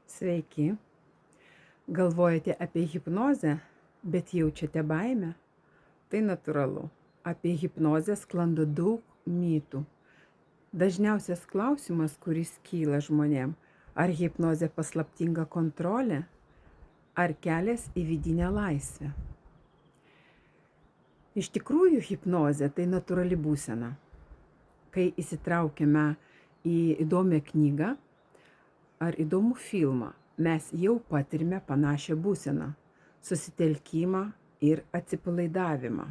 Sveiki. Galvojate apie hipnozę, bet jaučiate baimę? Tai natūralu. Apie hipnozę sklando daug mitų. Dažniausias klausimas, kuris kyla žmonėm, ar hipnozė paslaptinga kontrolė, ar kelias į vidinę laisvę. Iš tikrųjų, hipnozė tai natūrali būsena. Kai įsitraukiame į įdomią knygą ar įdomų filmą, mes jau patirime panašią būseną - susitelkimą ir atsipalaidavimą.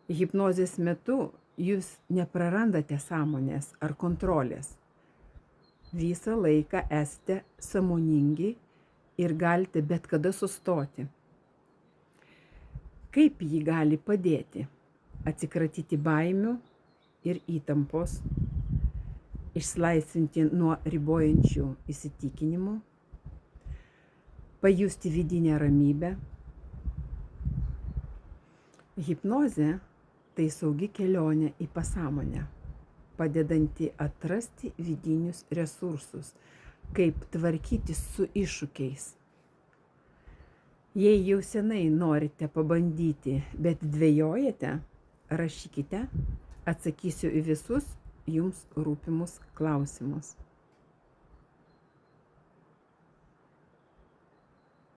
Hipnozės metu jūs neprarandate sąmonės ar kontrolės. Visą laiką esate sąmoningi ir galite bet kada sustoti. Kaip ji gali padėti? Atsikratyti baimių ir įtampos, išsilaisvinti nuo ribojančių įsitikinimų, pajusti vidinę ramybę. Hipnozė tai saugi kelionė į pasąmonę, padedanti atrasti vidinius resursus, kaip tvarkytis su iššūkiais. Jei jau senai norite pabandyti, bet dvejojate, rašykite, atsakysiu į visus jums rūpimus klausimus.